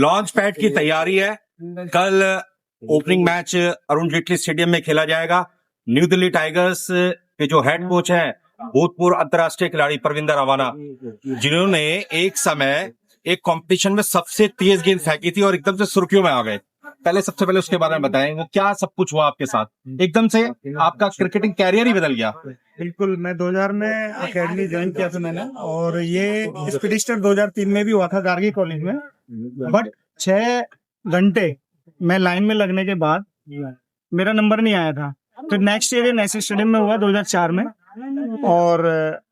Launch pad की तैयारी है। कल opening match Arun Jaitley stadium में खेला जाएगा। न्यू दिल्ली टाइगर्स के जो हेड कोच हैं भूतपूर्व अंतर्राष्ट्रीय खिलाड़ी परविंदर रवाना, जिन्होंने एक समय एक कंपटीशन में सबसे तेज गेंद फेंकी थी और एकदम से सुर्खियों में आ गए। सबसे पहले उसके बारे में बताएं, वो क्या सब कुछ हुआ आपके साथ, एकदम से आपका क्रिकेटिंग कैरियर ही बदल गया। बिल्कुल, मैं 2000 में एकेडमी ज्वाइन किया था मैंने, और ये एक्सपीडिशन 2003 में भी हुआ था गार्गी कॉलेज में। बट 6 घंटे मैं लाइन में लगने के बाद मेरा नंबर नहीं आया था। तो नेक्स्ट ईयर नेशनल स्टेडियम में हुआ 2004 में, और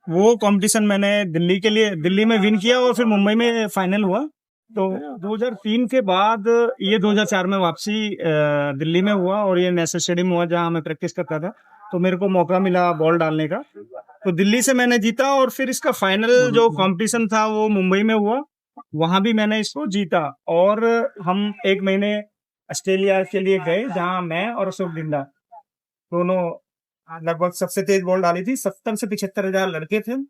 वो कंपटीशन मैंने दिल्ली में विन किया और फिर मुंबई में फाइनल हुआ। तो 2003 के बाद ये 2004 में वापसी दिल्ली में हुआ, और ये नेशनल स्टेडियम हुआ जहां मैं प्रैक्टिस करता था। तो मेरे को मौका मिला बॉल डालने का, तो दिल्ली से मैंने जीता, और फिर इसका फाइनल जो कंपटीशन था वो मुंबई में हुआ, वहां भी मैंने इसको जीता। और हम 1 महीने ऑस्ट्रेलिया के लिए गए, जहां मैं और अशोक डिंडा दोनों लगभग सबसे तेज बॉल डाली थी। 70 से 75 हजार लड़के थे,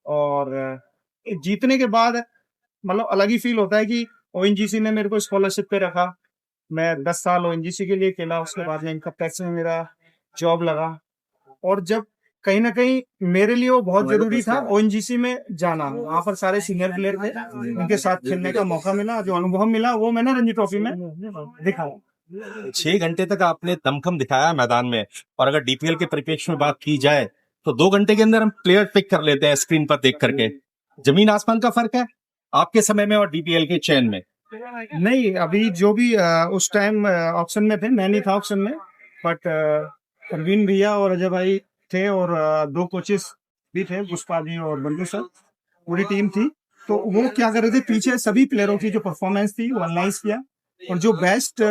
और जीतने के बाद मतलब अलग ही फील होता है कि ओएनजीसी ने मेरे को स्कॉलरशिप पे रखा। मैं 10 साल ओएनजीसी के लिए खेला, उसके बाद इनकम टैक्स में मेरा जॉब लगा, और जब कहीं ना कहीं मेरे लिए वो बहुत जरूरी था ओएनजीसी में जाना। वहां पर सारे सीनियर प्लेयर थे, उनके साथ खेलने का मौका मिला, जो अनुभव मिला वो मैंने रणजी ट्रॉफी में दिखाया। 6 घंटे तक आपने दमखम दिखाया मैदान में, और अगर डीपीएल के परिप्रेक्ष्य में बात की जाए तो 2 घंटे के अंदर हम प्लेयर पिक कर लेते हैं स्क्रीन पर देख करके। जमीन आसमान का फर्क है आपके समय में और डीपीएल के चयन में। नहीं, अभी जो भी उस टाइम ऑप्शन में थे, मैं नहीं था ऑप्शन में, बट परवीन भैया और अजय भाई थे, और 2 कोचेस भी थे, पुष्पा जी और बंडू सर, पूरी टीम थी। तो वो क्या कर रहे थे, पीछे सभी प्लेयरों की जो परफॉर्मेंस थी वो एनालाइज किया, और जो बेस्ट।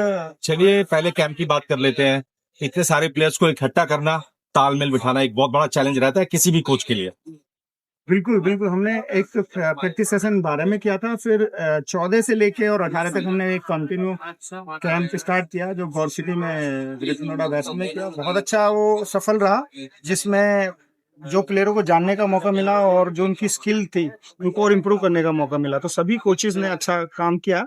चलिए पहले कैंप की बात कर लेते हैं। इतने सारे प्लेयर्स को इकट्ठा करना, तालमेल बिठाना एक बहुत बड़ा चैलेंज रहता है किसी भी कोच के लिए। बिल्कुल बिल्कुल, हमने एक प्रैक्टिस सेशन 12 में किया था, फिर 14 से लेके और 18 तक हमने एक कंटिन्यू कैंप स्टार्ट किया, जो गौर सिटी में नोएडा वैस्ट में किया। बहुत अच्छा वो सफल रहा, जिसमें जो प्लेयरों को जानने का मौका मिला, और जो उनकी स्किल थी उनको और इम्प्रूव करने का मौका मिला। तो सभी कोचेज ने अच्छा काम किया,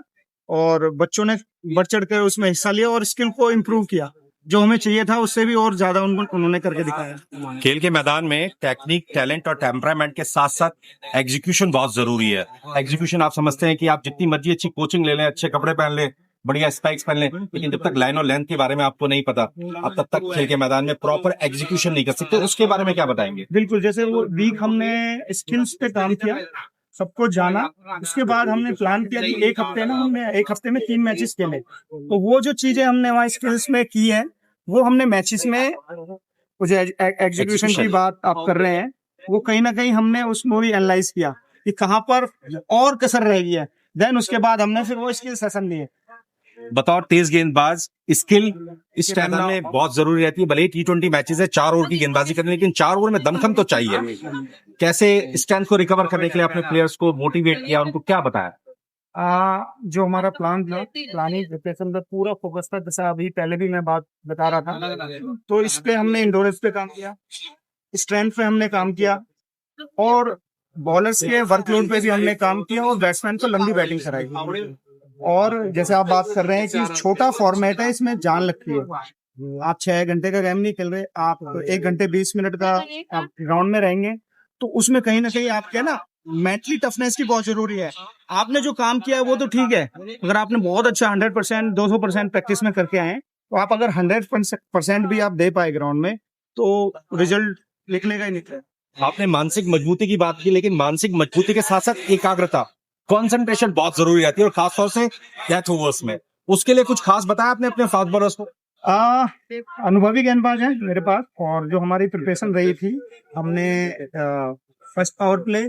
और बच्चों ने बढ़ चढ़ कर उसमें हिस्सा लिया और स्किल को इम्प्रूव किया। जो हमें चाहिए था उससे भी और ज्यादा उन्होंने करके दिखाया। खेल के मैदान में टेक्निक, टैलेंट और टेम्परामेंट के साथ साथ एग्जीक्यूशन बहुत जरूरी है। एग्जीक्यूशन आप समझते हैं कि आप जितनी मर्जी अच्छी कोचिंग ले लें, अच्छे कपड़े पहन लें, बढ़िया स्पाइक्स पहन लें, लेकिन जब तक लाइन और लेंथ के बारे में आपको नहीं पता, आप तब तक खेल के मैदान में प्रॉपर एग्जीक्यूशन नहीं कर सकते। उसके बारे में क्या बताएंगे? बिल्कुल, जैसे वो वीक हमने स्किल्स पे काम किया, सबको जाना। उसके बाद हमने प्लान किया कि एक हफ्ते में 3 मैचेस खेले। तो वो जो चीजें हमने वहाँ स्किल्स में की है, वो हमने मैचेस में, मुझे एग्जीक्यूशन की बात आप कर रहे हैं, वो कहीं ना कहीं हमने उसमें भी एनालाइज किया कि कहाँ पर और कसर रह गई है। देन उसके बाद हमने फिर वो स्किल सेशन लिए। बतौर तेज गेंदबाज स्किल इस मैदान में बहुत जरूरी रहती है। भले ही T20 मैचेस है, 4 ओवर की गेंदबाजी करनी, लेकिन 4 ओवर में दमखम तो चाहिए। कैसे स्ट्रेंथ को रिकवर करने के लिए अपने प्लेयर्स को मोटिवेट किया, उनको क्या बताया? जो हमारा प्लानिंग प्रिपरेशन पे पूरा फोकस था, जैसा अभी पहले भी मैं बात बता रहा था। तो इस पे हमने इंडोरेंस पे काम किया, स्ट्रेंथ पे हमने काम किया, और बॉलर्स के वर्कलोड पे भी हमने काम किया, और बैट्समैन को लंबी बैटिंग कराई। और जैसे आप बात कर रहे हैं कि छोटा फॉर्मेट है, इसमें जान लगती है। आप 6 घंटे का गेम नहीं खेल रहे, आप 1 घंटे 20 मिनट का ग्राउंड में रहेंगे, तो उसमें कहीं ना कहीं आपके ना मेंटली टफनेस की बहुत जरूरी है। आपने जो काम किया वो तो ठीक है, अगर आपने बहुत अच्छा 100% 200% प्रैक्टिस में करके आए, तो आप अगर 100% भी आप दे पाए ग्राउंड में, तो रिजल्ट निकलेगा ही निकलेगा। आपने मानसिक मजबूती की बात की, लेकिन मानसिक मजबूती के साथ साथ एकाग्रता, कंसंट्रेशन बहुत जरूरी रहती है, और खासतौर से डेथ ओवर्स में। उसके लिए कुछ खास बताया आपने अपने फास्ट बॉलर्स को? अनुभवी गेंदबाज है मेरे पास, और जो हमारी प्रिपरेशन रही थी, हमने first power play,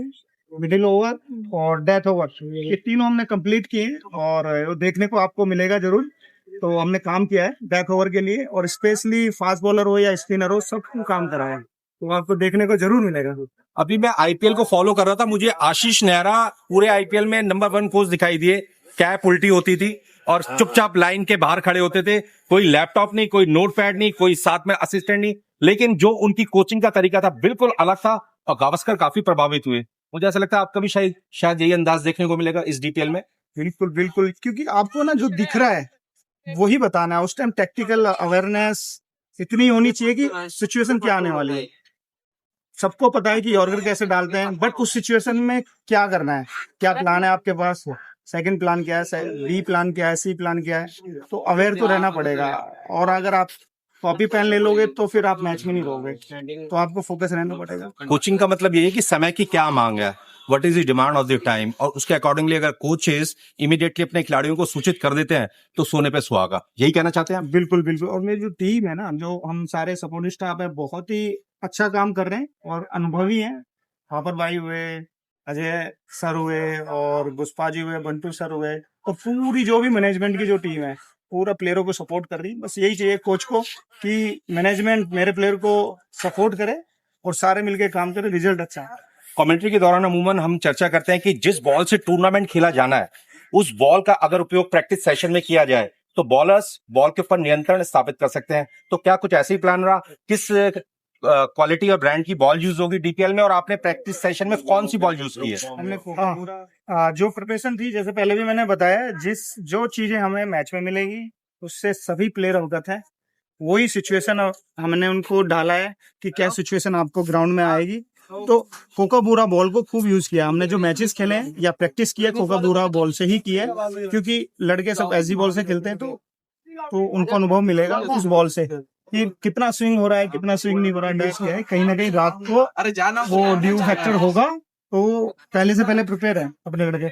middle over और डेथ ओवर, ये तीनों हमने कंप्लीट किए, और देखने को आपको मिलेगा जरूर। तो हमने काम किया है डेथ ओवर के लिए, और स्पेशली फास्ट बॉलर हो या स्पिनर हो, सबको काम कराया है, तो आपको देखने को जरूर मिलेगा। अभी मैं आईपीएल को फॉलो कर रहा था, मुझे आशीष नेहरा पूरे आईपीएल में नंबर 1 कोच दिखाई दिए। कैप उल्टी होती थी और चुपचाप लाइन के बाहर खड़े होते थे, कोई लैपटॉप नहीं, कोई नोट पैड नहीं, कोई साथ में असिस्टेंट नहीं, लेकिन जो उनकी कोचिंग का तरीका था बिल्कुल अलग था, और गावस्कर काफी प्रभावित हुए। मुझे ऐसा लगता है आपका भी शायद यही अंदाज देखने को मिलेगा इस डीपीएल में। बिल्कुल बिल्कुल, क्योंकि आपको ना जो दिख रहा है वही बताना है। उस टाइम टेक्टिकल अवेयरनेस इतनी होनी चाहिए कि सिचुएशन क्या आने वाली है। सबको पता है कि यॉर्कर कैसे डालते हैं, बट उस सिचुएशन में क्या करना है, क्या प्लान है आपके पास, सेकंड प्लान क्या है, बी प्लान क्या है, सी प्लान क्या है, तो अवेयर तो रहना पड़ेगा। और अगर आप कॉपी पेन ले लोगे तो फिर आप मैच में नहीं रहोगे, तो आपको फोकस रहना पड़ेगा। कोचिंग का मतलब ये है कि समय की क्या मांग है, what is the demand of the time, और उसके अकॉर्डिंगली अगर कोचेस इमीडिएटली अपने खिलाड़ियों को सूचित कर देते हैं तो सोने पे सुहागा। यही कहना चाहते हैं आप? बिल्कुल बिल्कुल, और मेरी जो टीम है ना, जो हम सारे सपोर्टिंग स्टाफ है, बहुत ही अच्छा काम कर रहे हैं और अनुभवी हैं। थापर भाई हुए, अजय सर हुए, और पुष्पा जी हुए, बंटू सर हुए, और पूरी जो भी मैनेजमेंट की जो टीम है पूरा प्लेयरों को सपोर्ट कर रही है। बस यही चाहिए कोच को कि मैनेजमेंट मेरे प्लेयर को सपोर्ट करे और सारे मिलकर काम करें, रिजल्ट अच्छा है। कमेंट्री के दौरान अमूमन हम चर्चा करते हैं कि जिस बॉल से टूर्नामेंट खेला जाना है उस बॉल का अगर उपयोग प्रैक्टिस सेशन में किया जाए तो बॉलर्स बॉल के ऊपर नियंत्रण स्थापित कर सकते हैं। तो क्या कुछ ऐसे ही प्लान रहा? किस क्वालिटी और ब्रांड की बॉल यूज होगी डीपीएल में, और आपने प्रैक्टिस सेशन में कौन सी बॉल यूज की है? हमने जो प्रिपरेशन थी, जैसे पहले भी मैंने बताया, जो चीजें हमें मैच में मिलेगी उससे सभी प्लेयर अवगत है। वही सिचुएशन हमने उनको डाला है कि क्या सिचुएशन आपको ग्राउंड में आएगी। तो कोकाबूरा बॉल को खूब यूज किया हमने। जो मैचेस खेले हैं या प्रैक्टिस किया कोकाबूरा बॉल से ही किया है, क्योंकि लड़के सब एसजी बॉल से खेलते हैं, तो उनको अनुभव मिलेगा उस बॉल से कि कितना स्विंग हो रहा है, कितना स्विंग नहीं हो रहा है। डैश किया है, कहीं ना कहीं रात को वो ड्यू फैक्टर होगा, तो पहले से पहले प्रिपेयर है अपने लड़के।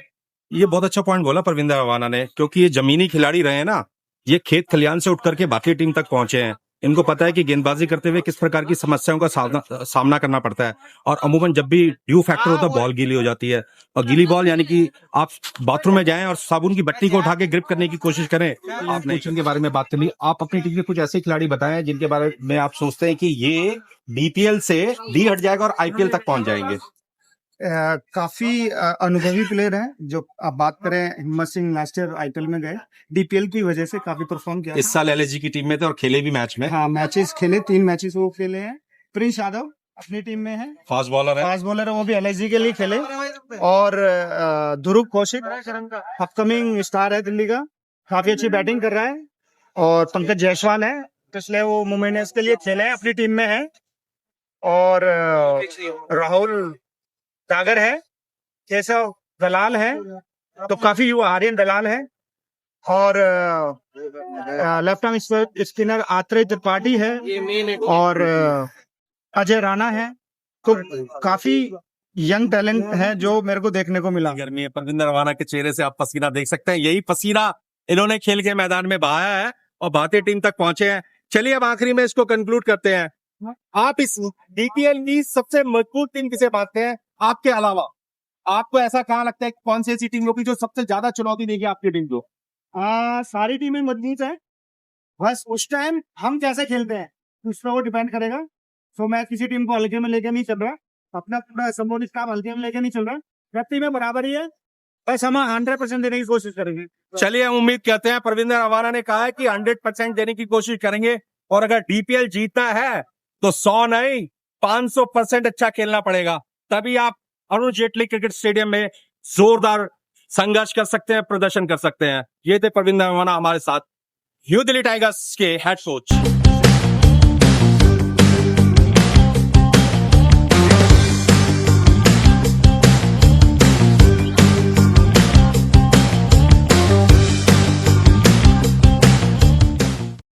ये बहुत अच्छा पॉइंट बोला परविंदर रवाना ने, क्योंकि ये जमीनी खिलाड़ी रहे हैं ना, ये खेत खलियान से उठ करके भारतीय टीम तक पहुंचे हैं। इनको पता है कि गेंदबाजी करते हुए किस प्रकार की समस्याओं का सामना करना पड़ता है। और अमूमन जब भी ड्यू फैक्टर होता है बॉल गीली हो जाती है, और गीली बॉल यानी कि आप बाथरूम में जाएं और साबुन की बट्टी को उठा के ग्रिप करने की कोशिश करें। आप कोचिंग के बारे में बात कर ली, आप अपनी टीम में कुछ ऐसे खिलाड़ी बताएं जिनके बारे में आप सोचते हैं कि ये डीपीएल से डी हट जाएगा और आईपीएल तक पहुंच जाएंगे। काफी अनुभवी प्लेयर हैं। जो आप बात करें, हिम्मत सिंह लास्ट ईयर आईपीएल में गए, डीपीएल की वजह से काफी परफॉर्म किया। इस साल एलएसजी की टीम में थे और खेले भी मैच में। हाँ, मैचेस खेले, 3 मैचेस वो खेले हैं। प्रिंस यादव अपनी टीम में है, फास्ट बॉलर है, वो भी एलएसजी के लिए खेले। और ध्रुव कौशिक अपकमिंग स्टार है दिल्ली का, काफी अच्छी बैटिंग कर रहा है। और पंकज जायसवाल है, पिछले वो मुंबई के लिए खेले हैं, अपनी टीम में है। और राहुल सागर है, केशव दलाल है, तो काफी युवा आर्यन दलाल है। और left arm spinner Atreya Tripathi है, और अजय राणा है। तो काफी यंग टैलेंट है जो मेरे को देखने को मिला। गर्मी है, परविंदर रवाना के चेहरे से आप पसीना देख सकते हैं। यही पसीना इन्होंने खेल के मैदान में बहाया है और भारतीय टीम तक पहुंचे हैं। चलिए अब आखिरी में इसको कंक्लूड करते हैं। आप इस डीपीएल की सबसे मजबूत टीम किसे मानते हैं आपके अलावा? आपको ऐसा कहाँ लगता है कौन सी ऐसी टीम होगी जो सबसे ज्यादा चुनौती देगी आपकी टीम को? सारी टीमें मजबूत है, बस उस टाइम हम कैसे खेलते हैं उस पर वो डिपेंड करेगा। तो मैं किसी टीम को हल्के में लेके नहीं चल रहा, अपना पूरा सपोर्ट स्टाफ हल्के में लेके नहीं चल रहा, सब टीमें बराबर ही है, बस हम 100% देने की कोशिश करेंगे। चलिए हम उम्मीद करते हैं, परविंदर रवाना ने कहा है कि 100% देने की कोशिश करेंगे, और अगर डीपीएल जीतना है तो 100 नहीं 500% अच्छा खेलना पड़ेगा, तभी आप अरुण जेटली क्रिकेट स्टेडियम में जोरदार संघर्ष कर सकते हैं, प्रदर्शन कर सकते हैं। ये थे परविंदर रवाना हमारे साथ, न्यू दिल्ली टाइगर्स के हेड कोच।